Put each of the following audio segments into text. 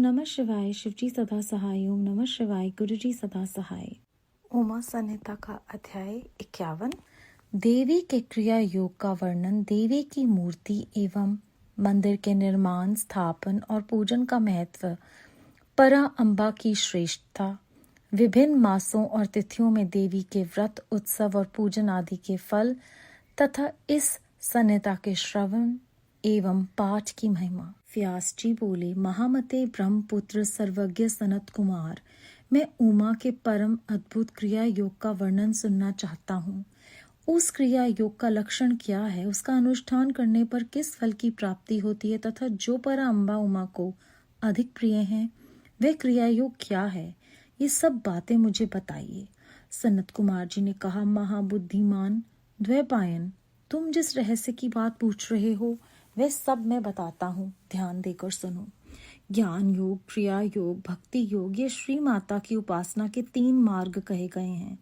नमः शिवाय। शिवजी सदा सहाय। ओम नमः शिवाय। गुरुजी सदा सहाय। उमा संहिता का अध्याय 51। देवी के क्रिया योग का वर्णन। देवी की मूर्ति एवं मंदिर के निर्माण, स्थापन और पूजन का महत्व। परा अम्बा की श्रेष्ठता। विभिन्न मासों और तिथियों में देवी के व्रत, उत्सव और पूजन आदि के फल तथा इस संहिता के श्रवण एवं पाठ की महिमा। व्यास जी बोले, महामते ब्रह्मपुत्र सर्वज्ञ सनत कुमार, मैं उमा के परम अद्भुत क्रिया योग का वर्णन सुनना चाहता हूँ। उस क्रिया योग का लक्षण क्या है, उसका अनुष्ठान करने पर किस फल की प्राप्ति होती है तथा जो परा अम्बा उमा को अधिक प्रिय हैं, वह क्रिया योग क्या है, ये सब बातें मुझे बताइए। सनत कुमार जी ने कहा, महाबुद्धिमान द्वैपायन, तुम जिस रहस्य की बात पूछ रहे हो वह सब मैं बताता हूँ, ध्यान देकर सुनो। ज्ञान योग, क्रिया योग, भक्ति योग, ये श्री माता की उपासना के 3 मार्ग कहे गए हैं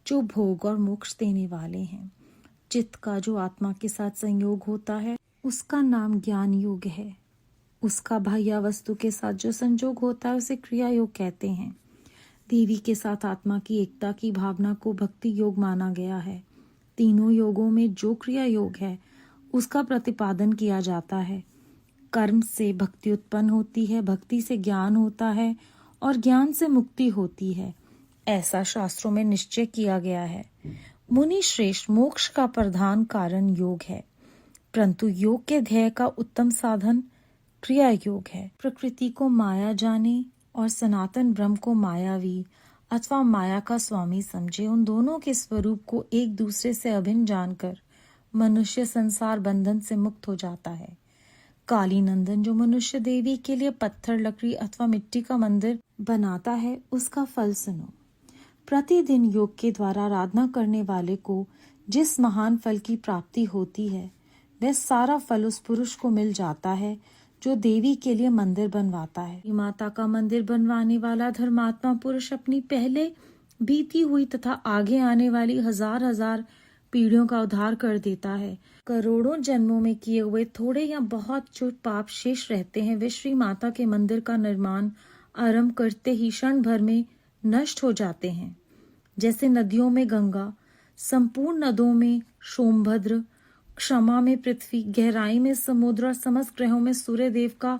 जो भोग और मोक्ष देने वाले हैं। चित्त का जो आत्मा के साथ संयोग होता है उसका नाम ज्ञान योग है। उसका बाह्य वस्तु के साथ जो संयोग होता है उसे क्रिया योग कहते हैं। देवी के साथ आत्मा की एकता की भावना को भक्ति योग माना गया है। तीनों योगों में जो क्रिया योग है उसका प्रतिपादन किया जाता है। कर्म से भक्ति उत्पन्न होती है, भक्ति से ज्ञान होता है और ज्ञान से मुक्ति होती है, ऐसा शास्त्रों में निश्चय किया गया है। मुनि श्रेष्ठ, मोक्ष का प्रधान कारण योग है, परंतु योग के ध्येय का उत्तम साधन क्रिया योग है। प्रकृति को माया जाने और सनातन ब्रह्म को मायावी अथवा माया का स्वामी समझे, उन दोनों के स्वरूप को एक दूसरे से अभिन्न जानकर मनुष्य संसार बंधन से मुक्त हो जाता है। काली नंदन जो मनुष्य देवी के लिए पत्थर, लकड़ी अथवा मिट्टी का मंदिर बनाता है, उसका फल सुनो। प्रतिदिन योग के द्वारा आराधना करने वाले को जिस महान फल की प्राप्ति होती है, वह सारा फल उस पुरुष को मिल जाता है जो देवी के लिए मंदिर बनवाता है। माता का मंदिर बनवाने वाला धर्मात्मा पुरुष अपनी पहले बीती हुई तथा आगे आने वाली हजार पीढ़ियों का उद्धार कर देता है। करोड़ों जन्मों में किए हुए थोड़े या बहुत जो पाप शेष रहते हैं, वे श्री माता के मंदिर का निर्माण आरंभ करते ही क्षण भर में नष्ट हो जाते हैं। जैसे नदियों में गंगा, संपूर्ण नदों में सोमभद्र, क्षमा में पृथ्वी, गहराई में समुद्र और समस्त ग्रहों में सूर्य देव का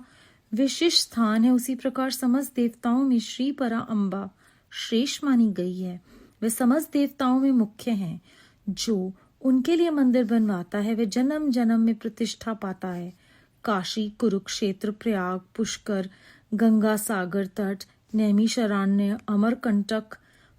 विशिष्ट स्थान है, उसी प्रकार समस्त देवताओं में श्री परा अम्बा श्रेष्ठ मानी गई है। वे समस्त देवताओं में मुख्य हैं। जो उनके लिए मंदिर बनवाता है वह जन्म जन्म में प्रतिष्ठा पाता है। काशी, कुरुक्षेत्र, प्रयाग, पुष्कर, गंगा सागर तट, नैमिषारण्य, अमरकंटक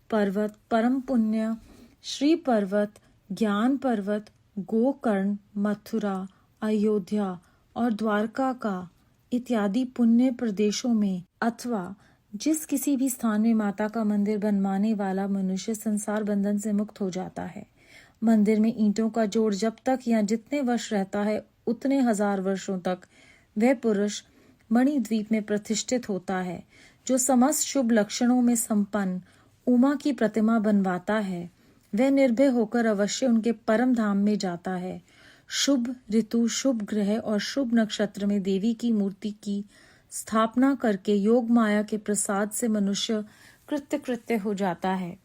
पर्वत, परम पुण्य श्री पर्वत, ज्ञान पर्वत, गोकर्ण, मथुरा, अयोध्या और द्वारका का इत्यादि पुण्य प्रदेशों में अथवा जिस किसी भी स्थान में माता का मंदिर बनवाने वाला मनुष्य संसार बंधन से मुक्त हो जाता है। मंदिर में ईंटों का जोड़ जब तक या जितने वर्ष रहता है उतने 1000 वर्षों तक वह पुरुष मणिद्वीप में प्रतिष्ठित होता है। जो समस्त शुभ लक्षणों में संपन्न उमा की प्रतिमा बनवाता है वह निर्भय होकर अवश्य उनके परम धाम में जाता है। शुभ ऋतु, शुभ ग्रह और शुभ नक्षत्र में देवी की मूर्ति की स्थापना करके योग माया के प्रसाद से मनुष्य कृत्य हो जाता है।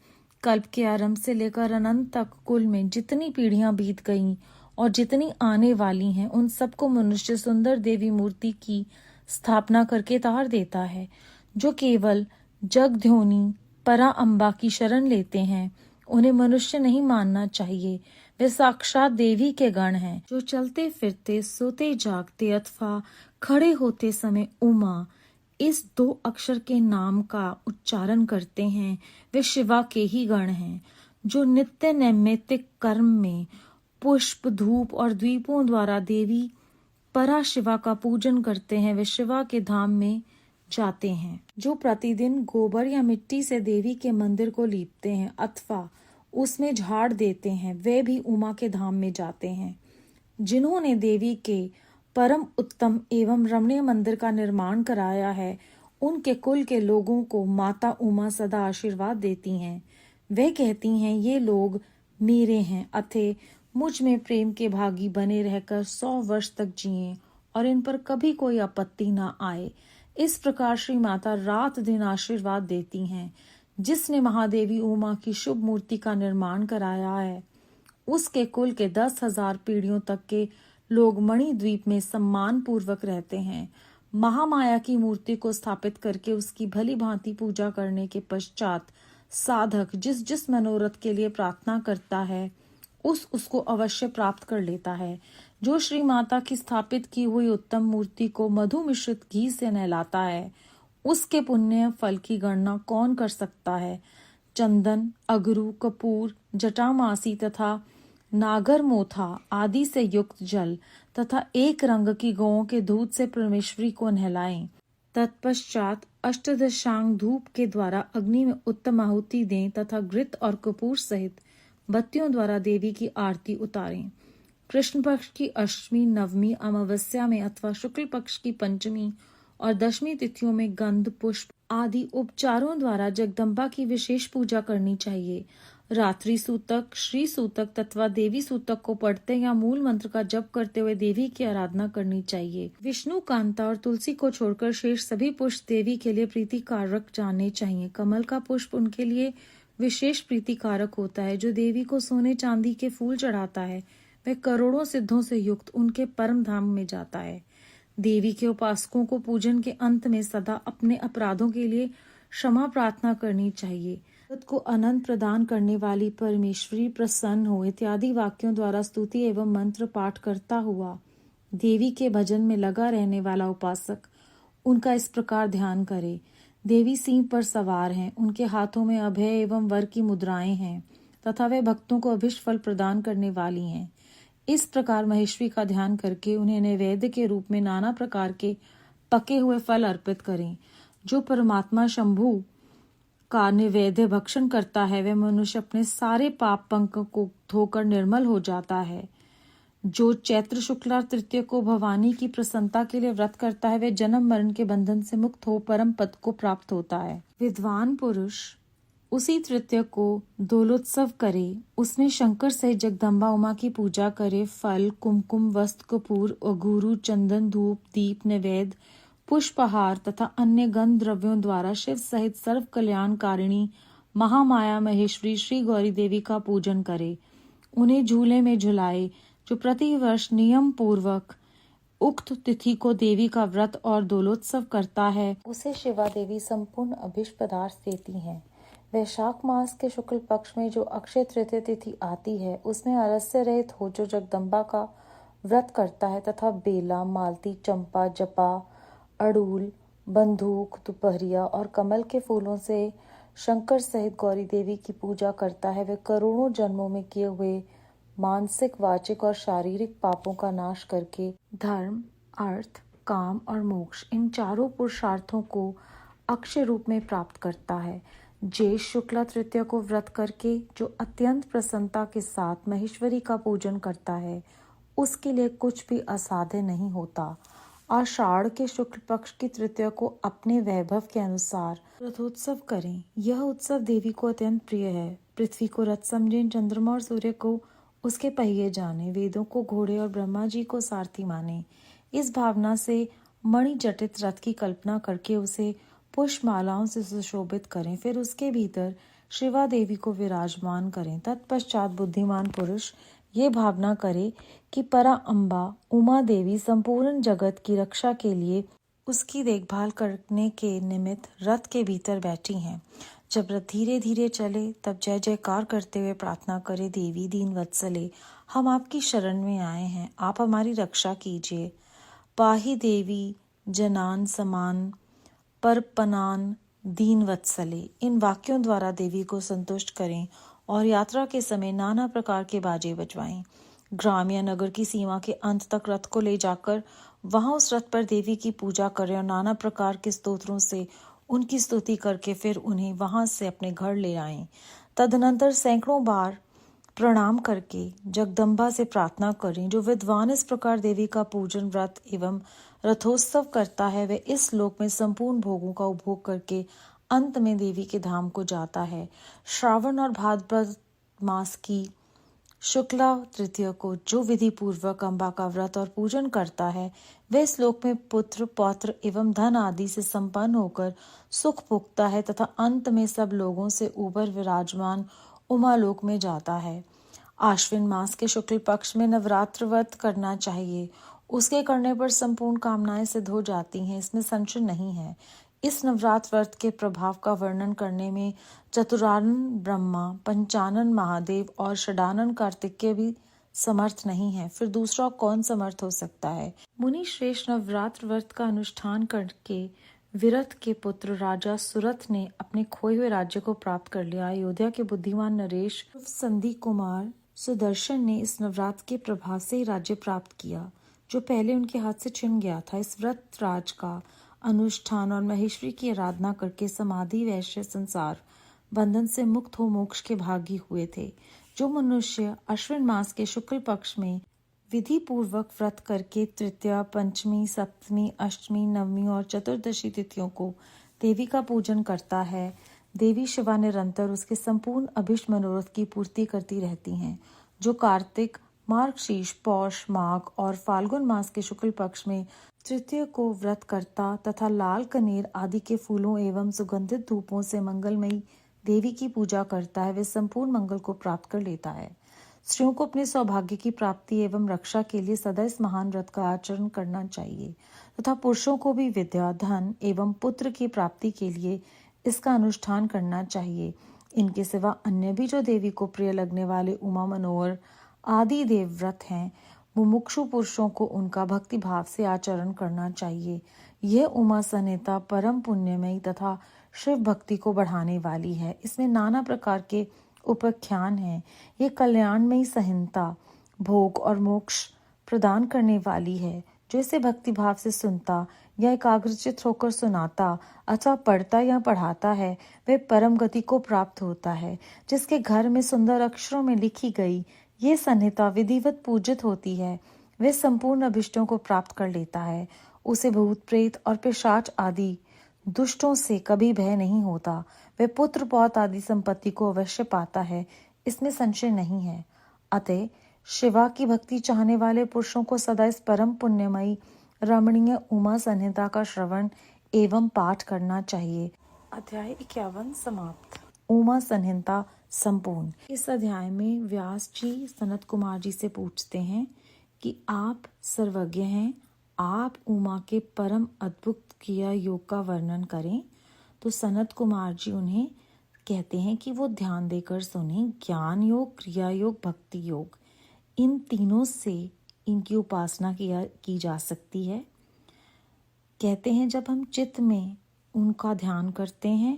कल्प के आरंभ से लेकर अनंत तक कुल में जितनी पीढ़ियां बीत गईं और जितनी आने वाली हैं, उन सबको मनुष्य सुंदर देवी मूर्ति की स्थापना करके तार देता है। जो केवल जगध्योनी परा अम्बा की शरण लेते हैं, उन्हें मनुष्य नहीं मानना चाहिए। वे साक्षात देवी के गण हैं। जो चलते फिरते, सोते जागते अथवा खड़े होते समय उमा इस 2 अक्षर के नाम का उच्चारण करते हैं, वे शिवा के ही गण हैं। जो नित्य नैमित्तिक कर्म में पुष्प, धूप और द्वीपों द्वारा देवी परा शिवा का पूजन करते हैं, वे शिवा के धाम में जाते हैं। जो प्रतिदिन गोबर या मिट्टी से देवी के मंदिर को लीपते हैं अथवा उसमें झाड़ देते हैं, वे भी उमा के धाम में जाते हैं। जिन्होंने देवी के परम उत्तम एवं रमणीय मंदिर का निर्माण कराया है, उनके कुल के लोगों को माता उमा सदा आशीर्वाद देती हैं। वे कहती हैं, ये लोग मेरे हैं, अतः मुझ में प्रेम के भागी बने रहकर 100 वर्ष तक जिएं और इन पर कभी कोई आपत्ति ना आए। इस प्रकार श्री माता रात दिन आशीर्वाद देती हैं। जिसने महादेवी उमा की शुभ मूर्ति का निर्माण कराया है, उसके कुल के 10,000 पीढ़ियों तक के लोग मणिद्वीप में सम्मान पूर्वक रहते हैं। महामाया की मूर्ति को स्थापित करके उसकी भली भांति पूजा करने के पश्चात साधक जिस जिस मनोरथ के लिए प्रार्थना करता है, उसको अवश्य प्राप्त कर लेता है। जो श्री माता की स्थापित की हुई उत्तम मूर्ति को मधु मिश्रित घी से नहलाता है, उसके पुण्य फल की गणना कौन कर सकता है। चंदन, अगरू, कपूर, जटामासी तथा नागर मोथा आदि से युक्त जल तथा एक रंग की गौओं के दूध से परमेश्वरी को नहलाएं। तत्पश्चात अष्टदशांग धूप के द्वारा अग्नि में उत्तम आहुति दें तथा घृत और कपूर सहित बत्तियों द्वारा देवी की आरती उतारें। कृष्ण पक्ष की अष्टमी, नवमी, अमावस्या में अथवा शुक्ल पक्ष की पंचमी और दशमी तिथियों में गंध, पुष्प आदि उपचारों द्वारा जगदम्बा की विशेष पूजा करनी चाहिए। रात्रि सूतक, श्री सूतक तथा देवी सूतक को पढ़ते या मूल मंत्र का जप करते हुए देवी की आराधना करनी चाहिए। विष्णु, कांता और तुलसी को छोड़कर शेष सभी पुष्प देवी के लिए प्रीतिकारक जानने चाहिए। कमल का पुष्प उनके लिए विशेष प्रीतिकारक होता है। जो देवी को सोने चांदी के फूल चढ़ाता है, वह करोड़ों सिद्धों से युक्त उनके परम धाम में जाता है। देवी के उपासकों को पूजन के अंत में सदा अपने अपराधों के लिए क्षमा प्रार्थना करनी चाहिए। जगत को अनंत प्रदान करने वाली परमेश्वरी प्रसन्न हो इत्यादि वाक्यों द्वारा स्तुति एवं मंत्र पाठ करता हुआ देवी के भजन में लगा रहने वाला उपासक उनका इस प्रकार ध्यान करे। देवी सिंह पर सवार हैं, उनके हाथों में अभय एवं वर की मुद्राएं हैं तथा वे भक्तों को अभिष्ट फल प्रदान करने वाली हैं। इस प्रकार महेश्वरी का ध्यान करके उन्हें नैवेद्य के रूप में नाना प्रकार के पके हुए फल अर्पित करें। जो परमात्मा शंभु का नैवेद्य भक्षण करता है, वह मनुष्य अपने सारे पाप पंक को धोकर निर्मल हो जाता है। जो चैत्र शुक्ला तृतीय को भवानी की प्रसन्नता के लिए व्रत करता है, वह जन्म मरण के बंधन से मुक्त हो परम पद को प्राप्त होता है। विद्वान पुरुष उसी तृतीय को दोलोत्सव करे, उसमें शंकर सहित जगदम्बा उमा की पूजा करे। फल, कुमकुम, वस्त्र, कपूर, अगुरु, चंदन, धूप, दीप, नैवेद्य, पुष्पहार तथा अन्य गंध द्रव्यों द्वारा शिव सहित सर्व कल्याणकारिणी महामाया महेश्वरी श्री गौरी देवी का पूजन करे। उन्हें झूले में झुलाए। जो प्रतिवर्ष नियम पूर्वक उक्त तिथि को देवी का व्रत और दोलोत्सव करता है, उसे शिवा देवी संपूर्ण अभिष्ट पदार्थ देती हैं। वैशाख मास के शुक्ल पक्ष में जो अक्षय तृतीय तिथि आती है, उसमें आलस्य रहित हो जो जगदम्बा का व्रत करता है तथा बेला, मालती, चंपा, जपा, अड़ूल, बंदूक, दोपहरिया और कमल के फूलों से शंकर सहित गौरी देवी की पूजा करता है, वे करोड़ों जन्मों में किए हुए मानसिक, वाचिक और शारीरिक पापों का नाश करके धर्म, अर्थ, काम और मोक्ष इन चारों पुरुषार्थों को अक्षय रूप में प्राप्त करता है। ज्येष्ठ शुक्ला तृतीय को व्रत करके जो अत्यंत प्रसन्नता के साथ महेश्वरी का पूजन करता है, उसके लिए कुछ भी असाध्य नहीं होता। आषाढ़ के शुक्ल पक्ष की तृतीय को अपने वैभव के अनुसार रथोत्सव करें। यह उत्सव देवी को अत्यंत प्रिय है। पृथ्वी को रथ समझें, चंद्रमा और सूर्य को उसके पहिए जाने, वेदों को घोड़े और ब्रह्मा जी को सारथी माने। इस भावना से मणि जटित रथ की कल्पना करके उसे पुष्पमालाओं से सुशोभित करें। फिर उसके भीतर शिवा देवी को विराजमान करें। तत्पश्चात बुद्धिमान पुरुष ये भावना करे कि परा अम्बा उमा देवी संपूर्ण जगत की रक्षा के लिए उसकी देखभाल करने के निमित्त रथ के भीतर बैठी हैं। जब रथ धीरे धीरे चले, तब जय जयकार करते हुए प्रार्थना करे, देवी दीन वत्सले, हम आपकी शरण में आए हैं, आप हमारी रक्षा कीजिए। पाही देवी जनान समान परपनान दीन वत्सले। इन वाक्यों द्वारा देवी को संतुष्ट करें और यात्रा के समय नाना प्रकार के बाजे बजवाएं। ग्राम या नगर की सीमा के अंत तक रथ को ले जाकर वहां उस रथ पर देवी की पूजा करें और नाना प्रकार के स्तोत्रों से उनकी स्तुति करके फिर उन्हें वहां से अपने घर ले आएं। तदनंतर सैकड़ों बार प्रणाम करके जगदम्बा से प्रार्थना करें। जो विद्वान इस प्रकार देवी का पूजन, व्रत एवं रथोत्सव करता है, वह इस लोक में संपूर्ण भोगों का उपभोग करके अंत में देवी के धाम को जाता है। श्रावण और भाद्रपद मास की शुक्ला तृतीया को जो विधि पूर्वक अम्बा का व्रत और पूजन करता है वह इस लोक में पुत्र पौत्र एवं धन आदि से संपन्न होकर सुख भोगता है तथा अंत में सब लोगों से ऊपर विराजमान उमालोक में जाता है। आश्विन मास के शुक्ल पक्ष में नवरात्र व्रत करना चाहिए। उसके करने पर संपूर्ण कामनाएं सिद्ध हो जाती हैं, इसमें संशय नहीं है। इस नवरात्र व्रत के प्रभाव का वर्णन करने में चतुरानन ब्रह्मा, पंचानन महादेव और षडानन कार्तिकेय भी समर्थ नहीं है, फिर दूसरा कौन समर्थ हो सकता है। मुनि श्रेष्ठ नवरात्र व्रत का अनुष्ठान करके विरथ के पुत्र राजा सुरथ ने अपने खोए हुए राज्य को प्राप्त कर लिया। अयोध्या के बुद्धिमान नरेश संधि कुमार सुदर्शन ने इस नवरात्र के प्रभाव से ही राज्य प्राप्त किया, जो पहले उनके हाथ से छिन गया था। इस व्रत राज का अनुष्ठान और महेश्वरी की आराधना करके समाधि वैश्य संसार बंधन से मुक्त हो मोक्ष के भागी हुए थे। जो मनुष्य अश्विन मास के शुक्ल पक्ष में विधि पूर्वक व्रत करके तृतीया, पंचमी, सप्तमी, अष्टमी, नवमी और चतुर्दशी तिथियों को देवी का पूजन करता है, देवी शिवा निरंतर उसके संपूर्ण अभिष्ट मनोरथ की पूर्ति करती रहती हैं। जो कार्तिक, मार्गशीर्ष, पौष, माघ और फाल्गुन मास के शुक्ल पक्ष में तृतीय को व्रत करता तथा लाल कनेर आदि के फूलों एवं सुगंधित धूपों से मंगलमयी देवी की पूजा करता है, वे संपूर्ण मंगल को प्राप्त कर लेता है। स्त्रियों को अपने सौभाग्य की प्राप्ति एवं रक्षा के लिए सदा इस महान व्रत का आचरण करना चाहिए तथा पुरुषों को भी विद्या, धन एवं पुत्र की प्राप्ति के लिए इसका अनुष्ठान करना चाहिए। इनके सिवा अन्य भी जो देवी को प्रिय लगने वाले उमा मनोहर आदि देव व्रत हैं, मुमुक्षु पुरुषों को उनका भक्ति भाव से आचरण करना चाहिए। यह उमा संहिता परम पुण्यमयी तथा शिव भक्ति को बढ़ाने वाली है। इसमें नाना प्रकार के उपाख्यान हैं। ये कल्याणमयी संहिता भोग और मोक्ष प्रदान करने वाली है। जो इसे भक्ति भाव से सुनता या एकाग्रचित होकर सुनाता अथवा पढ़ता या पढ़ाता है, वह परम गति को प्राप्त होता है। जिसके घर में सुंदर अक्षरों में लिखी गई ये संहिता विधिवत पूजित होती है, वह संपूर्ण अभिष्टों को प्राप्त कर लेता है। उसे भूत प्रेत और पिशाच आदि दुष्टों से कभी भय नहीं होता। वह पुत्र पौत्र आदि संपत्ति को अवश्य पाता है, इसमें संशय नहीं है। अतः शिवा की भक्ति चाहने वाले पुरुषों को सदा इस परम पुण्यमयी रमणीय उमा संहिता का श्रवण एवं पाठ करना चाहिए। अध्याय 51 समाप्त। उमा संहिता संपूर्ण। इस अध्याय में व्यास जी सनत कुमार जी से पूछते हैं कि आप सर्वज्ञ हैं, आप उमा के परम अद्भुत क्रिया योग का वर्णन करें। तो सनत कुमार जी उन्हें कहते हैं कि वो ध्यान देकर सुने। ज्ञान योग, क्रिया योग, भक्ति योग, इन तीनों से इनकी उपासना की जा सकती है। कहते हैं जब हम चित्त में उनका ध्यान करते हैं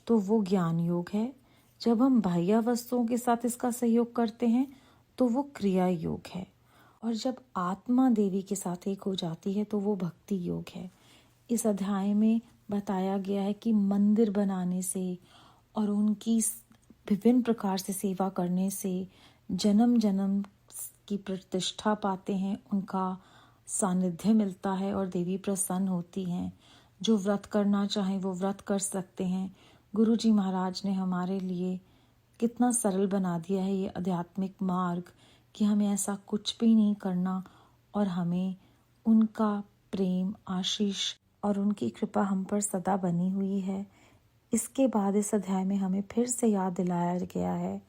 तो वो ज्ञान योग है। जब हम बाह्य वस्तुओं के साथ इसका सहयोग करते हैं तो वो क्रिया योग है। और जब आत्मा देवी के साथ एक हो जाती है तो वो भक्ति योग है। इस अध्याय में बताया गया है कि मंदिर बनाने से और उनकी विभिन्न प्रकार से सेवा करने से जन्म जन्म की प्रतिष्ठा पाते हैं, उनका सानिध्य मिलता है और देवी प्रसन्न होती हैं। जो व्रत करना चाहें वो व्रत कर सकते हैं। गुरु जी महाराज ने हमारे लिए कितना सरल बना दिया है ये आध्यात्मिक मार्ग कि हमें ऐसा कुछ भी नहीं करना और हमें उनका प्रेम, आशीष और उनकी कृपा हम पर सदा बनी हुई है। इसके बाद इस अध्याय में हमें फिर से याद दिलाया गया है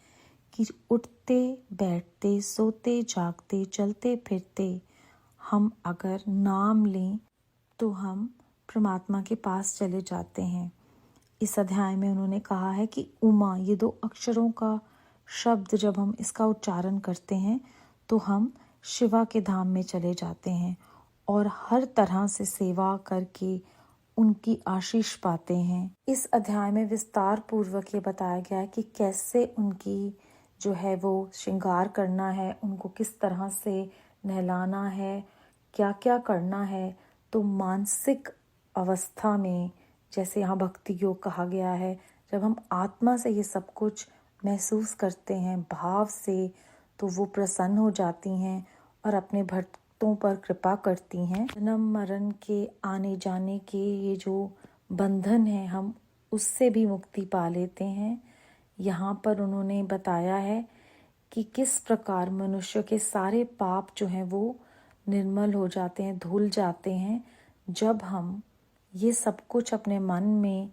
कि उठते बैठते सोते जागते चलते फिरते हम अगर नाम लें तो हम परमात्मा के पास चले जाते हैं। इस अध्याय में उन्होंने कहा है कि उमा, ये 2 अक्षरों का शब्द जब हम इसका उच्चारण करते हैं तो हम शिवा के धाम में चले जाते हैं और हर तरह से सेवा करके उनकी आशीष पाते हैं। इस अध्याय में विस्तार पूर्वक ये बताया गया है कि कैसे उनकी जो है वो श्रृंगार करना है, उनको किस तरह से नहलाना है, क्या क्या करना है। तो मानसिक अवस्था में, जैसे यहाँ भक्ति योग कहा गया है, जब हम आत्मा से ये सब कुछ महसूस करते हैं भाव से, तो वो प्रसन्न हो जाती हैं और अपने भक्तों पर कृपा करती हैं। जन्म मरण के आने जाने के ये जो बंधन है हम उससे भी मुक्ति पा लेते हैं। यहाँ पर उन्होंने बताया है कि किस प्रकार मनुष्य के सारे पाप जो हैं वो निर्मल हो जाते हैं, धुल जाते हैं जब हम ये सब कुछ अपने मन में,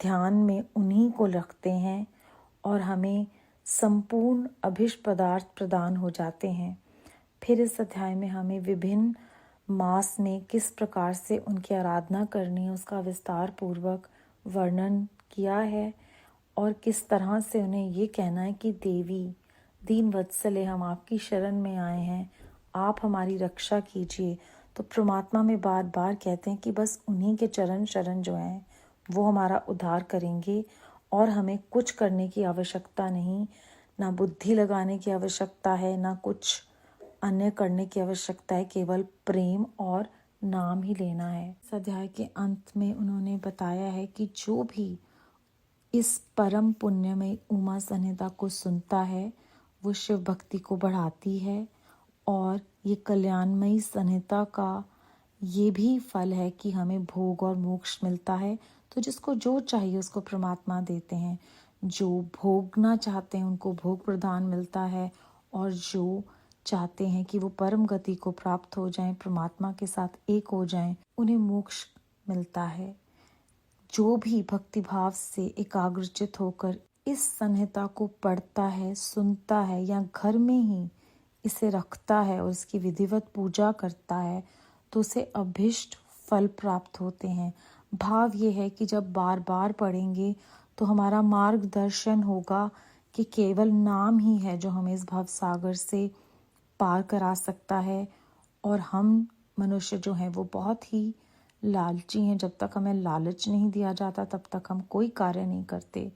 ध्यान में उन्हीं को रखते हैं और हमें संपूर्ण अभिष्ट पदार्थ प्रदान हो जाते हैं। फिर इस अध्याय में हमें विभिन्न मास में किस प्रकार से उनकी आराधना करनी है उसका विस्तार पूर्वक वर्णन किया है और किस तरह से उन्हें ये कहना है कि देवी दीन वत्सले, हम आपकी शरण में आए हैं, आप हमारी रक्षा कीजिए। तो परमात्मा में बार बार कहते हैं कि बस उन्हीं के चरण शरण जो हैं वो हमारा उद्धार करेंगे और हमें कुछ करने की आवश्यकता नहीं, ना बुद्धि लगाने की आवश्यकता है, ना कुछ अन्य करने की आवश्यकता है, केवल प्रेम और नाम ही लेना है। इस अध्याय के अंत में उन्होंने बताया है कि जो भी इस परम पुण्यमयी उमा संहिता को सुनता है वो शिव भक्ति को बढ़ाती है और ये कल्याणमयी संहिता का ये भी फल है कि हमें भोग और मोक्ष मिलता है। तो जिसको जो चाहिए उसको परमात्मा देते हैं, जो भोगना चाहते हैं उनको भोग प्रदान मिलता है और जो चाहते हैं कि वो परम गति को प्राप्त हो जाएं, परमात्मा के साथ एक हो जाएं, उन्हें मोक्ष मिलता है। जो भी भक्तिभाव से एकाग्रचित होकर इस संहिता को पढ़ता है, सुनता है या घर में ही इसे रखता है और इसकी विधिवत पूजा करता है तो उसे अभिष्ट फल प्राप्त होते हैं। भाव ये है कि जब बार बार पढ़ेंगे तो हमारा मार्गदर्शन होगा कि केवल नाम ही है जो हमें इस भव सागर से पार करा सकता है और हम मनुष्य जो हैं वो बहुत ही लालची हैं। जब तक हमें लालच नहीं दिया जाता तब तक हम कोई कार्य नहीं करते।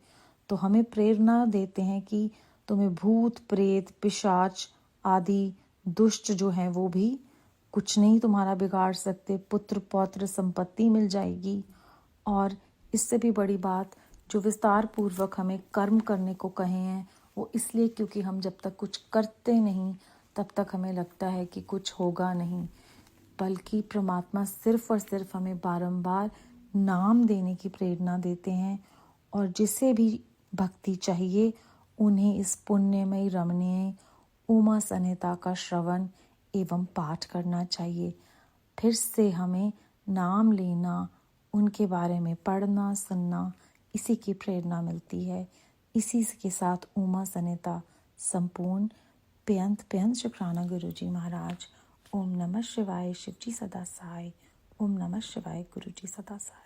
तो हमें प्रेरणा देते हैं कि तुम्हें भूत प्रेत पिशाच आदि दुष्ट जो हैं वो भी कुछ नहीं तुम्हारा बिगाड़ सकते, पुत्र पौत्र संपत्ति मिल जाएगी। और इससे भी बड़ी बात, जो विस्तार पूर्वक हमें कर्म करने को कहे हैं वो इसलिए क्योंकि हम जब तक कुछ करते नहीं तब तक हमें लगता है कि कुछ होगा नहीं, बल्कि परमात्मा सिर्फ और सिर्फ हमें बारंबार नाम देने की प्रेरणा देते हैं और जिसे भी भक्ति चाहिए उन्हें इस पुण्यमयी रमणीय उमा संहिता का श्रवण एवं पाठ करना चाहिए। फिर से हमें नाम लेना, उनके बारे में पढ़ना सुनना, इसी की प्रेरणा मिलती है। इसी के साथ उमा संहिता संपूर्ण। बेअंत शुक्राना गुरु जी महाराज। ओम नमः शिवाय। शिव जी सदा सहाय। ओम नमः शिवाय। गुरु जी सदा सहाय।